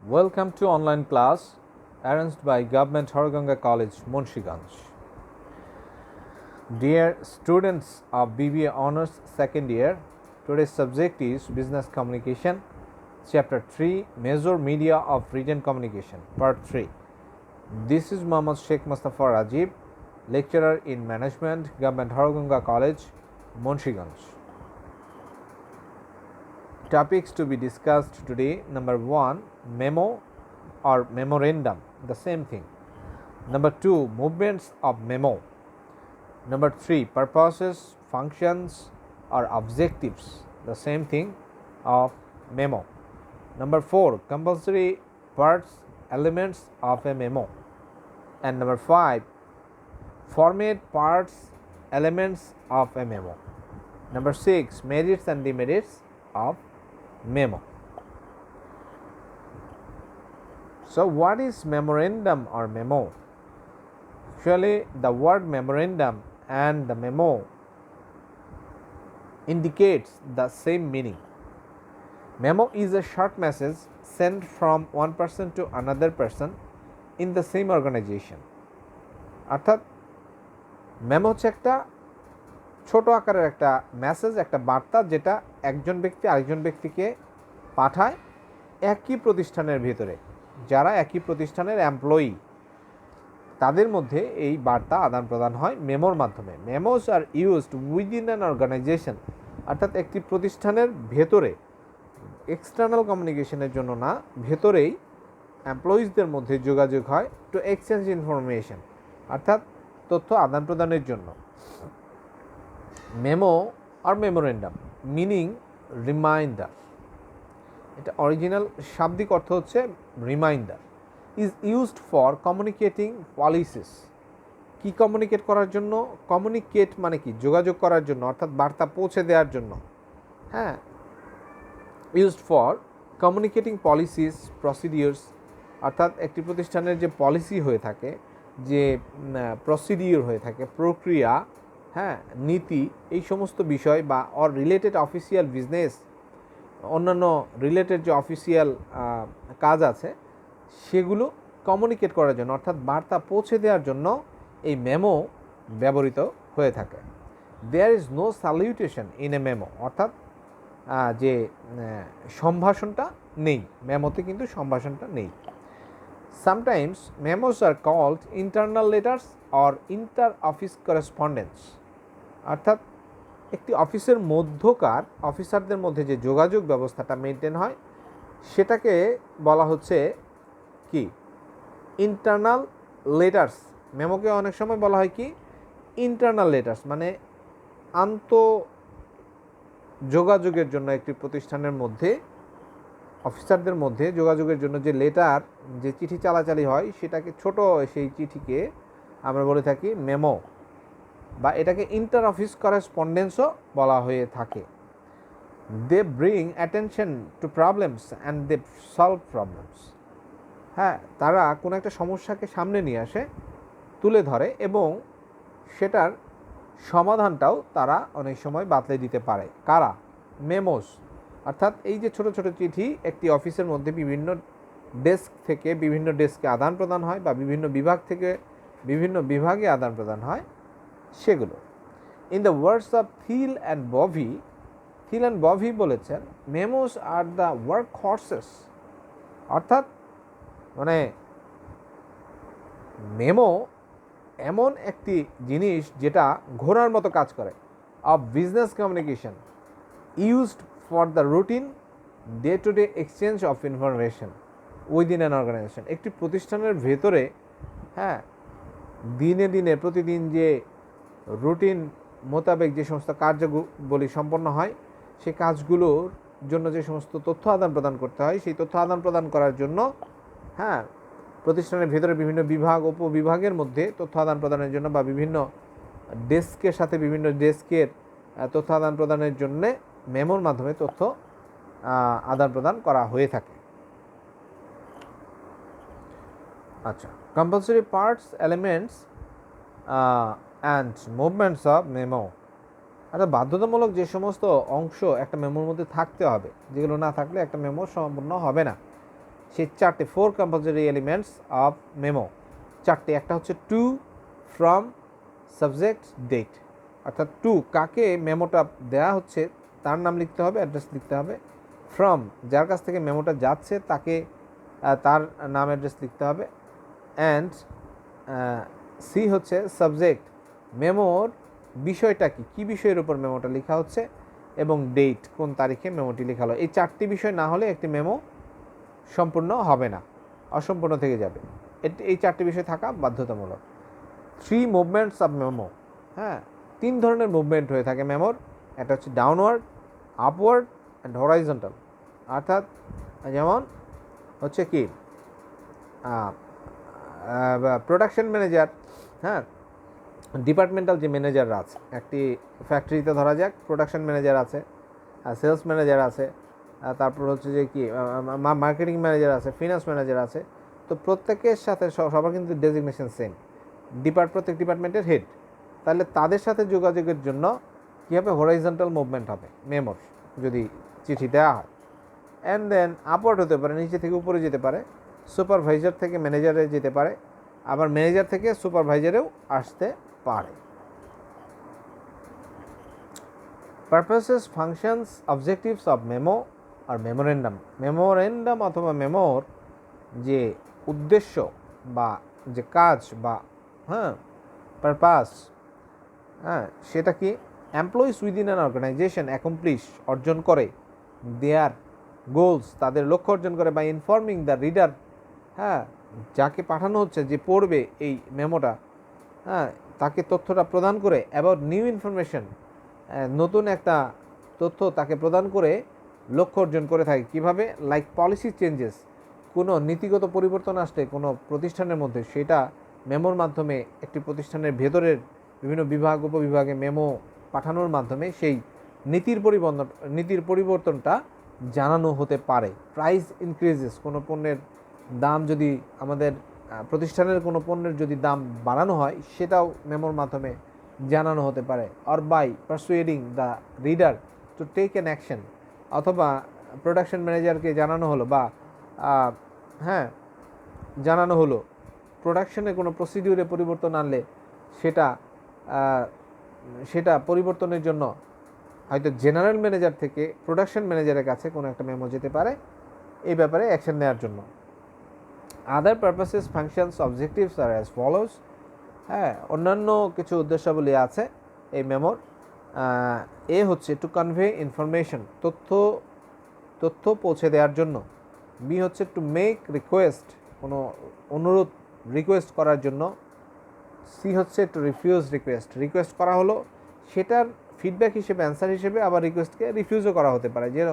Welcome to online class arranged by Government Harganga College, Munshiganj. Dear students of BBA Honours second year, today's subject is Business Communication, Chapter 3, Major Media of Written Communication, Part 3. This is Mohammad Sheikh Mustafa Rajib, lecturer in Management, Government Harganga College, Munshiganj. Topics to be discussed today: number 1, memo or memorandum, the same thing. Number 2, movements of memo. Number 3, purposes, functions or objectives, the same thing of memo. Number 4, compulsory parts, elements of a memo. And number 5, format, parts, elements of a memo. Number 6, merits and demerits of memo. So what is memorandum or memo? Actually, the word memorandum and the memo indicates the same meaning. Memo is a short message sent from one person to another person in the same organization. অর্থাৎ memo হচ্ছে একটা ছোট আকারের একটা message, একটা বার্তা যেটা একজন ব্যক্তি আরেকজন ব্যক্তিকে পাঠায় একই প্রতিষ্ঠানের ভিতরে, যারা একই প্রতিষ্ঠানের এমপ্লয়ি তাদের মধ্যে এই বার্তা আদান প্রদান হয় মেমোর মাধ্যমে। Memos are used within an organisation, অর্থাৎ একটি প্রতিষ্ঠানের ভেতরে, এক্সটার্নাল কমিউনিকেশনের জন্য না, ভেতরেই এমপ্লয়িজদের মধ্যে যোগাযোগ হয় টু এক্সচেঞ্জ ইনফরমেশন, অর্থাৎ তথ্য আদান প্রদানের জন্য। মেমো আর মেমোরেন্ডাম মিনিং রিমাইন্ডার, এটা অরিজিনাল শাব্দিক অর্থ হচ্ছে reminder. Is used for communicating policies, কি কমিউনিকেট করার জন্য? কমিউনিকেট মানে কি? যোগাযোগ করার জন্য, অর্থাৎ বার্তা পৌঁছে দেওয়ার জন্য। হ্যাঁ, used for communicating policies, procedures, অর্থাৎ একটি প্রতিষ্ঠানের যে পলিসি হয়ে থাকে, যে প্রসিডিওর হয়ে থাকে, প্রক্রিয়া, হ্যাঁ, নীতি, এই সমস্ত বিষয় বা অর রিলেটেড অফিসিয়াল বিজনেস, অন্যান্য রিলেটেড যে অফিসিয়াল কাজ আছে সেগুলো কমিউনিকেট করার জন্য, অর্থাৎ বার্তা পৌঁছে দেওয়ার জন্য এই মেমো ব্যবহৃত হয়ে থাকে। There is no salutation in a memo, অর্থাৎ যে সম্ভাষণটা নেই, মেমোতে কিন্তু সম্ভাষণটা নেই। Sometimes memos are called internal letters or inter office correspondence, অর্থাৎ একটি অফিসের মধ্যকার অফিসারদের মধ্যে যে যোগাযোগ ব্যবস্থাটা মেনটেন হয় সেটাকে বলা হচ্ছে কি? Internal letters. মেমোকে অনেক সময় বলা হয় কি? ইন্টারনাল লেটার্স, মানে আন্ত যোগাযোগের জন্য একটি প্রতিষ্ঠানের মধ্যে অফিসারদের মধ্যে যোগাযোগের জন্য যে লেটার, যে চিঠি চালাচালি হয় সেটাকে, ছোট সেই চিঠিকে আমরা বলে থাকি মেমো, বা এটাকে ইন্টার অফিস করেসপন্ডেন্সও বলা হয়ে থাকে। They bring attention to problems and they solve problems, হ্যাঁ, তারা কোনো একটা সমস্যাকে সামনে নিয়ে আসে, তুলে ধরে এবং সেটার সমাধানটাও তারা অনেক সময় বাতলে দিতে পারে। কারা? মেমোস, অর্থাৎ এই যে ছোট ছোট চিঠি একটি অফিসের মধ্যে বিভিন্ন ডেস্ক থেকে বিভিন্ন ডেস্কে আদান প্রদান হয় বা বিভিন্ন বিভাগ থেকে বিভিন্ন বিভাগে আদান প্রদান হয়, সেগুলো। In the words of Thill and Bovee, Thill and Bovee বলেছেন memos are the work horses, অর্থাৎ মানে মেমো এমন একটি জিনিস যেটা ঘোড়ার মতো কাজ করে, of business communication used for the routine day to day exchange of information within an organisation. একটি প্রতিষ্ঠানের ভেতরে, হ্যাঁ, দিনে দিনে প্রতিদিন যে রুটিন মোতাবেক যে সমস্ত কার্যগুলি সম্পন্ন হয়, সেই কাজগুলোর জন্য যে সমস্ত তথ্য আদান প্রদান করতে হয়, সেই তথ্য আদান প্রদান করার জন্য, হ্যাঁ, প্রতিষ্ঠানের ভেতরে বিভিন্ন বিভাগ, উপবিভাগের মধ্যে তথ্য আদান প্রদানের জন্য বা বিভিন্ন ডেস্কের সাথে বিভিন্ন ডেস্কের তথ্য আদান প্রদানের জন্য মেমোর মাধ্যমে তথ্য আদান প্রদান করা হয়ে থাকে। আচ্ছা, compulsory parts, elements and movements of memo, অর্থাৎ বাধ্যতামূলক যে সমস্ত অংশ একটা মেমোর মধ্যে থাকতে হবে, যেগুলো না থাকলে একটা মেমো সম্পূর্ণ হবে না, সেই চারটে 4 কম্পালসরি এলিমেন্টস অফ মেমো চারটে। একটা হচ্ছে টু, ফ্রম, সাবজেক্ট, ডেট। অর্থাৎ টু কাকে মেমোটা দেওয়া হচ্ছে তার নাম লিখতে হবে, অ্যাড্রেস লিখতে হবে। ফ্রম যার কাছ থেকে মেমোটা যাচ্ছে তাকে তার নাম অ্যাড্রেস লিখতে হবে। অ্যান্ড সি হচ্ছে সাবজেক্ট, মেমোর বিষয়টা কী বিষয়ের উপর মেমোটা লেখা হচ্ছে, এবং ডেট কোন তারিখে মেমোটি লেখা হলো। এই চারটি বিষয় না হলে একটি মেমো সম্পূর্ণ হবে না, অসম্পূর্ণ থেকে যাবে। এই চারটি বিষয় থাকা বাধ্যতামূলক। 3 মুভমেন্টস অফ মেমো, হ্যাঁ 3 ধরনের মুভমেন্ট হয়ে থাকে মেমোর। একটা হচ্ছে ডাউনওয়ার্ড, আপওয়ার্ড অ্যান্ড হরাইজন্টাল। অর্থাৎ যেমন হচ্ছে কি প্রোডাকশন ম্যানেজার, হ্যাঁ ডিপার্টমেন্টাল যে ম্যানেজাররা আছে, একটি ফ্যাক্টরিতে ধরা যাক প্রোডাকশন ম্যানেজার আছে, সেলস ম্যানেজার আছে, তারপর হচ্ছে যে কি মার্কেটিং ম্যানেজার আছে, ফিনান্স ম্যানেজার আছে। তো প্রত্যেকের সাথে সবার কিন্তু ডেজিগনেশন সেম, প্রত্যেক ডিপার্টমেন্টের হেড। তাহলে তাদের সাথে যোগাযোগের জন্য কী হবে, হরাইজন্টাল মুভমেন্ট হবে মেমোর যদি চিঠি দেওয়া হয়। অ্যান্ড দেন আপওয়ার্ড হতে পারে, নিচে থেকে উপরে যেতে পারে, সুপারভাইজার থেকে ম্যানেজারে যেতে পারে, আবার ম্যানেজার থেকে সুপারভাইজারেও আসতে পারে। Purposes, functions, objectives of memo আর মেমোরেন্ডাম। মেমোরেন্ডাম অথবা মেমোর যে উদ্দেশ্য বা যে কাজ বা পারপাস, সেটা কি, employees within an organisation accomplish অর্জন করে, দেয়ার গোলস তাদের লক্ষ্য অর্জন করে, বাই ইনফর্মিং দ্য রিডার, যাকে পাঠানো হচ্ছে যে পড়বে এই মেমোটা, তাকে তথ্যটা প্রদান করে, অ্যাবাউট নিউ ইনফরমেশন নতুন একটা তথ্য তাকে প্রদান করে লক্ষ্য অর্জন করে থাকে। কীভাবে, লাইক পলিসি চেঞ্জেস, কোনো নীতিগত পরিবর্তন আসলে কোনো প্রতিষ্ঠানের মধ্যে সেটা মেমোর মাধ্যমে একটি প্রতিষ্ঠানের ভেতরের বিভিন্ন বিভাগ উপবিভাগে মেমো পাঠানোর মাধ্যমে সেই নীতির পরিবর্তনটা জানানো হতে পারে। প্রাইস ইনক্রিজেস, কোনো পণ্যের দাম যদি আমাদের প্রতিষ্ঠানের কোনো পণ্যের যদি দাম বাড়ানো হয় সেটাও মেমোর মাধ্যমে জানানো হতে পারে। Or by persuading the reader to take an action, অথবা প্রোডাকশন ম্যানেজারকে জানানো হলো বা জানানো হলো প্রোডাকশনে কোনো প্রসিডিউরে পরিবর্তন আনলে সেটা পরিবর্তনের জন্য হয়তো জেনারেল ম্যানেজার থেকে প্রোডাকশন ম্যানেজারের কাছে কোনো একটা মেমো যেতে পারে এই ব্যাপারে অ্যাকশন নেওয়ার জন্য। আদার পারপাসেস, ফাংশনস, অবজেক্টিভস আর অ্যাজ ফলোজ। অন্যান্য কিছু উদ্দেশ্যাবলী আছে এই মেমোর। এ হচ্ছে টু কনভে ইনফরমেশন, তথ্য পৌঁছে দেওয়ার জন্য। বি হচ্ছে টু মেক রিকোয়েস্ট, কোনো অনুরোধ রিকোয়েস্ট করার জন্য। সি হচ্ছে টু রিফিউজ রিকোয়েস্ট করা হলো, সেটার ফিডব্যাক হিসেবে, অ্যান্সার হিসেবে আবার রিকোয়েস্টকে রিফিউজও করা হতে পারে, যেন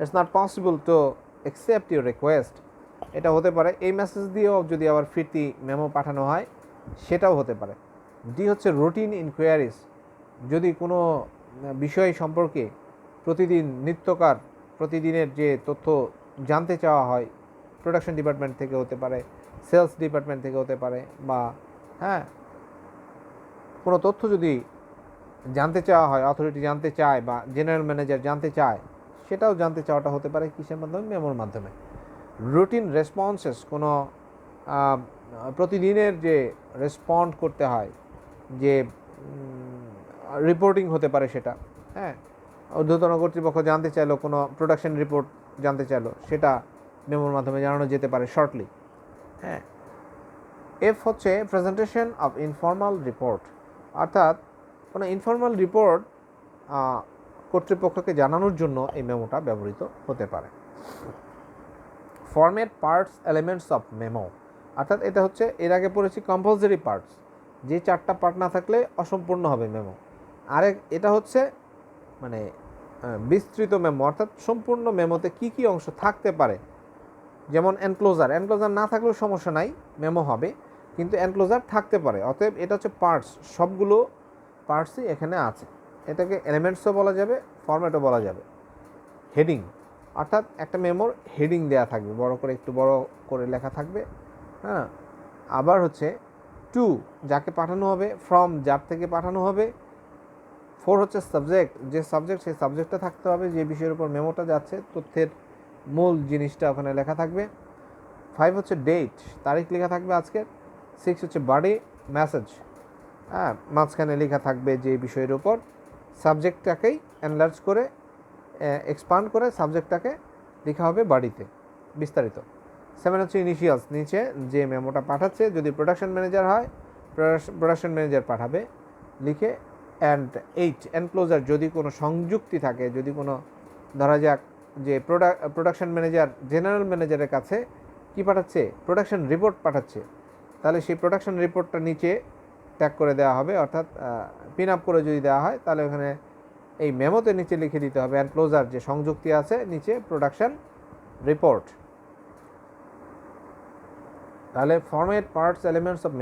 it's not possible to accept your request, এটা হতে পারে। এই মেসেজ দিয়েও যদি আবার ফিরতি মেমো পাঠানো হয় সেটাও হতে পারে। ডি হচ্ছে রুটিন ইনকোয়ারিজ, যদি কোনো বিষয় সম্পর্কে প্রতিদিনের যে তথ্য জানতে চাওয়া হয়, প্রোডাকশন ডিপার্টমেন্ট থেকে হতে পারে, সেলস ডিপার্টমেন্ট থেকে হতে পারে, বা কোনো তথ্য যদি জানতে চাওয়া হয়, অথরিটি জানতে চায় বা জেনারেল ম্যানেজার জানতে চায়, সেটাও জানতে চাওয়াটা হতে পারে কিসের মাধ্যমে, মেমোর মাধ্যমে। রুটিন রেসপন্সেস, কোনো প্রতিদিনের যে রেসপন্ড করতে হয়, যে রিপোর্টিং হতে পারে সেটা, ঊর্ধ্বতন কর্তৃপক্ষ জানতে চাইলো, কোনো প্রোডাকশন রিপোর্ট জানতে চাইলো, সেটা মেমোর মাধ্যমে জানানো যেতে পারে শর্টলি। এফ হচ্ছে প্রেজেন্টেশন অফ ইনফর্মাল রিপোর্ট, অর্থাৎ কোনো ইনফর্মাল রিপোর্ট কর্তৃপক্ষকে জানানোর জন্য এই মেমোটা ব্যবহৃত হতে পারে। Format, parts, elements of memo, অর্থাৎ এটা হচ্ছে এর আগে পড়েছি কম্পালসারি পার্টস, যে 4টা পার্ট না থাকলে অসম্পূর্ণ হবে মেমো। এটা হচ্ছে মানে বিস্তৃত মেমো, অর্থাৎ সম্পূর্ণ মেমোতে কি কি অংশ থাকতে পারে, যেমন এনক্লোজার না থাকলেও সমস্যা নাই, মেমো হবে, কিন্তু এনক্লোজার থাকতে পারে। অতএব এটা হচ্ছে পার্টস, সবগুলো পার্টসই এখানে আছে। এটাকে এলিমেন্টসও বলা যাবে, ফরম্যাটও বলা যাবে। হেডিং, অর্থাৎ একটা মেমোর হেডিং দেওয়া থাকবে, একটু বড় করে লেখা থাকবে। আবার হচ্ছে টু, যাকে পাঠানো হবে, ফ্রম, যার থেকে পাঠানো হবে। 4 হচ্ছে সাবজেক্ট, সেই সাবজেক্টটা থাকতে হবে, যে বিষয়ের উপর মেমোটা যাচ্ছে, তথ্যের মূল জিনিসটা ওখানে লেখা থাকবে। 5 হচ্ছে ডেট, তারিখ লেখা থাকবে আজকের। 6 হচ্ছে বডি, মেসেজ, হ্যাঁ, মাঝখানে লেখা থাকবে যে বিষয়ের উপর, সাবজেক্টটাকেই এনলার্জ করে এক্সপান্ড করে সাবজেক্টটাকে লেখা হবে বডিতে বিস্তারিত। 7 হচ্ছে ইনিশিয়ালস, নিচে যে মেমোটা পাঠাচ্ছে যদি প্রোডাকশন ম্যানেজার হয় প্রোডাকশন ম্যানেজার পাঠাবে লিখে। অ্যান্ড 8 এনক্লোজার, যদি কোনো সংযুক্তি থাকে, যদি কোনো ধরা যাক যে প্রোডাকশন ম্যানেজার জেনারেল ম্যানেজারের কাছে কি পাঠাচ্ছে, প্রোডাকশন রিপোর্ট পাঠাচ্ছে, তাহলে সেই প্রোডাকশন রিপোর্টটা নিচে ট্যাগ করে দেওয়া হবে, অর্থাৎ পিন আপ করে যদি দেওয়া হয় তাহলে ওখানে এই মেমোতে নিচে লিখে দিতে হবে এনক্লোজার যে সংযুক্তি আছে নিচে প্রোডাকশন রিপোর্ট। তাহলে ফরম্যাট পার্টস এলিমেন্টস অফ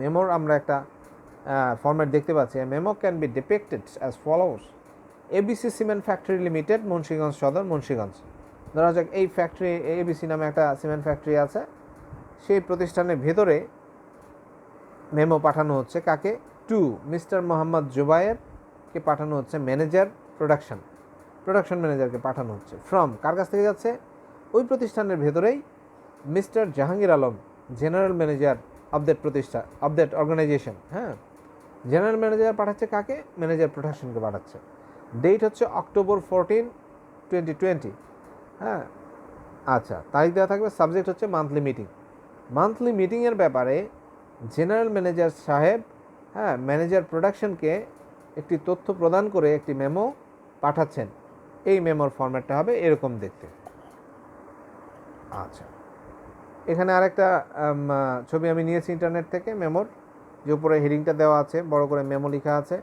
মেমোর আমরা একটা ফরম্যাট দেখতে পাচ্ছি। Memo can be ডিপিক্টেড as follows. ABC cement factory limited, Munshiganj সদর, মুন্সিগঞ্জ। ধরা যাক এই ফ্যাক্টরি, এবিসি নামে একটা সিমেন্ট ফ্যাক্টরি আছে, সেই প্রতিষ্ঠানের ভেতরে মেমো পাঠানো হচ্ছে কাকে, টু মিস্টার মোহাম্মদ জুবায়েরকে পাঠানো হচ্ছে ম্যানেজার প্রোডাকশন ম্যানেজারকে পাঠানো হচ্ছে। ফ্রম, কার কাছ থেকে যাচ্ছে, ওই প্রতিষ্ঠানের ভেতরেই Mr Jahangir Alam, general manager of that organisation, হ্যাঁ, জেনারেল ম্যানেজার পাঠাচ্ছে কাকে, ম্যানেজার প্রোডাকশনকে পাঠাচ্ছে। ডেট হচ্ছে October 14, 2020, হ্যাঁ, আচ্ছা, তারিখ দেওয়া থাকবে। সাবজেক্ট হচ্ছে মান্থলি মিটিংয়ের ব্যাপারে জেনারেল ম্যানেজার সাহেব, হ্যাঁ, ম্যানেজার প্রোডাকশনকে একটি তথ্য প্রদান করে একটি মেমো পাঠাচ্ছেন। এই মেমোর ফরম্যাটটা হবে এরকম দেখতে। আচ্ছা, এখানে আরেকটা ছবি আমি নিয়েছি ইন্টারনেট থেকে মেমোর, যে উপরে হেডিংটা দেওয়া আছে, বড় করে মেমো লেখা আছে,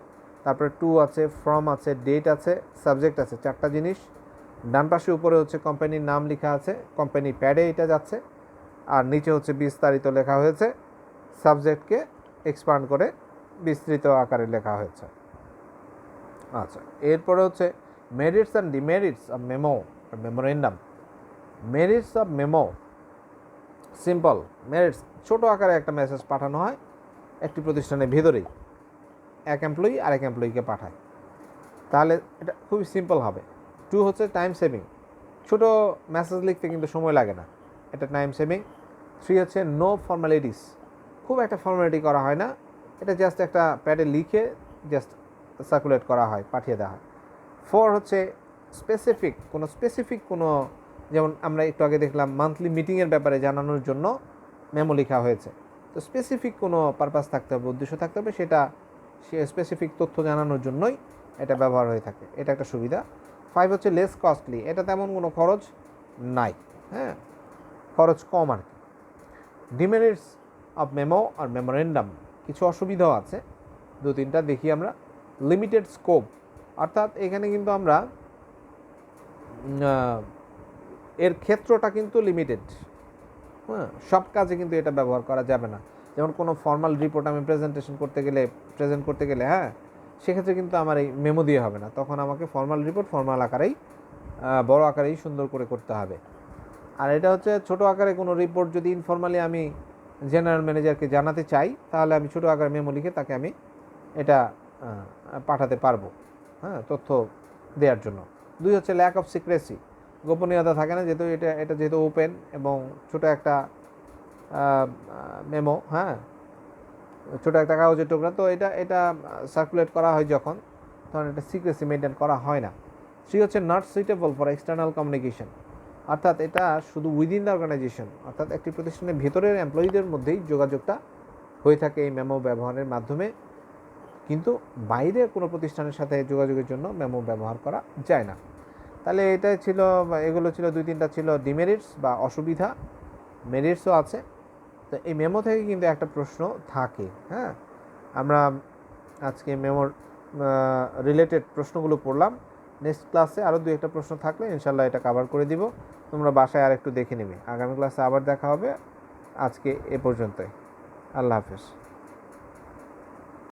তারপরে টু আছে, ফ্রম আছে, ডেট আছে, সাবজেক্ট আছে, 4টা জিনিস। ডান পাশে উপরে হচ্ছে কোম্পানির নাম লেখা আছে, কোম্পানি প্যাডে এটা যাচ্ছে, আর নিচে হচ্ছে বিস্তারিত লেখা হয়েছে, সাবজেক্টকে এক্সপান্ড করে বিস্তৃত আকারে লেখা হয়েছে। আচ্ছা, এরপরে হচ্ছে merits and demerits of memorandum. Merits of memo, simple merits, ছোটো আকারে একটা মেসেজ পাঠানো হয় একটি প্রতিষ্ঠানের ভেতরেই, এক এমপ্লয়ি আরেক এমপ্লয়িকে পাঠায়, তাহলে এটা খুবই সিম্পল হবে। টু হচ্ছে টাইম সেভিং, ছোটো মেসেজ লিখতে কিন্তু সময় লাগে না, এটা টাইম সেভিং। 3 হচ্ছে নো ফর্মালিটিস, খুব একটা ফর্মালিটি করা হয় না, এটা জাস্ট একটা প্যাডে লিখে জাস্ট সার্কুলেট করা হয়, পাঠিয়ে দেওয়া হয়। 4 হচ্ছে স্পেসিফিক কোনো, যেমন আমরা একটু আগে দেখলাম মান্থলি মিটিংয়ের ব্যাপারে জানানোর জন্য মেমো লেখা হয়েছে, তো স্পেসিফিক কোনো পারপাস থাকতে হবে, উদ্দেশ্য থাকতে হবে, সেটা সে স্পেসিফিক তথ্য জানানোর জন্যই এটা ব্যবহার হয়ে থাকে, এটা একটা সুবিধা। 5 হচ্ছে লেস কস্টলি, এটা তেমন কোনো খরচ নাই, হ্যাঁ, খরচ কম আর কি। ডিমেরিটস অফ মেমো আর মেমোরেন্ডাম, কিছু অসুবিধাও আছে, 2-3টা দেখি আমরা। লিমিটেড স্কোপ, অর্থাৎ এখানে কিন্তু আমরা এর ক্ষেত্রটা কিন্তু লিমিটেড, হ্যাঁ, সব কাজে কিন্তু এটা ব্যবহার করা যাবে না। যেমন কোনো ফর্মাল রিপোর্ট আমি প্রেজেন্ট করতে গেলে, হ্যাঁ, সেক্ষেত্রে কিন্তু আমার এই মেমো দিয়ে হবে না, তখন আমাকে ফর্মাল রিপোর্ট ফর্মাল আকারেই, বড় আকারেই সুন্দর করে করতে হবে। আর এটা হচ্ছে ছোটো আকারে কোনো রিপোর্ট যদি ইনফর্মালি আমি জেনারেল ম্যানেজারকে জানাতে চাই, তাহলে আমি ছোটো আকারে মেমো লিখে তাকে আমি এটা পাঠাতে পারবো, হ্যাঁ, তথ্য দেওয়ার জন্য। 2 হচ্ছে ল্যাক অফ সিক্রেসি, গোপনীয়তা থাকে না, যেহেতু এটা যেহেতু ওপেন এবং ছোটো একটা মেমো, হ্যাঁ, ছোটো একটা কাগজের টুকরা, তো এটা সার্কুলেট করা হয় যখন, তখন এটা সিক্রেসি মেনটেন করা হয় না। 3 হচ্ছে not suitable for external communication, অর্থাৎ এটা শুধু উইদিন দ্য অর্গানাইজেশন, অর্থাৎ একটি প্রতিষ্ঠানের ভেতরের এমপ্লয়িদের মধ্যেই যোগাযোগটা হয়ে থাকে এই মেমো ব্যবহারের মাধ্যমে, কিন্তু বাইরের কোনো প্রতিষ্ঠানের সাথে যোগাযোগের জন্য মেমো ব্যবহার করা যায় না। তাহলে এগুলো ছিল 2-3টা ছিল ডিমেরিটস বা অসুবিধা, মেরিটসও আছে। তো এই মেমো থেকে কিন্তু একটা প্রশ্ন থাকে, হ্যাঁ, আমরা আজকে মেমোর রিলেটেড প্রশ্নগুলো পড়লাম। নেক্সট ক্লাসে আরও 2-1টা প্রশ্ন থাকলে ইনশাল্লাহ এটা কভার করে দিব, তোমরা বাসায় আর একটু দেখে নেবে। আগামী ক্লাসে আবার দেখা হবে, আজকে এ পর্যন্তই, আল্লাহ হাফেজ।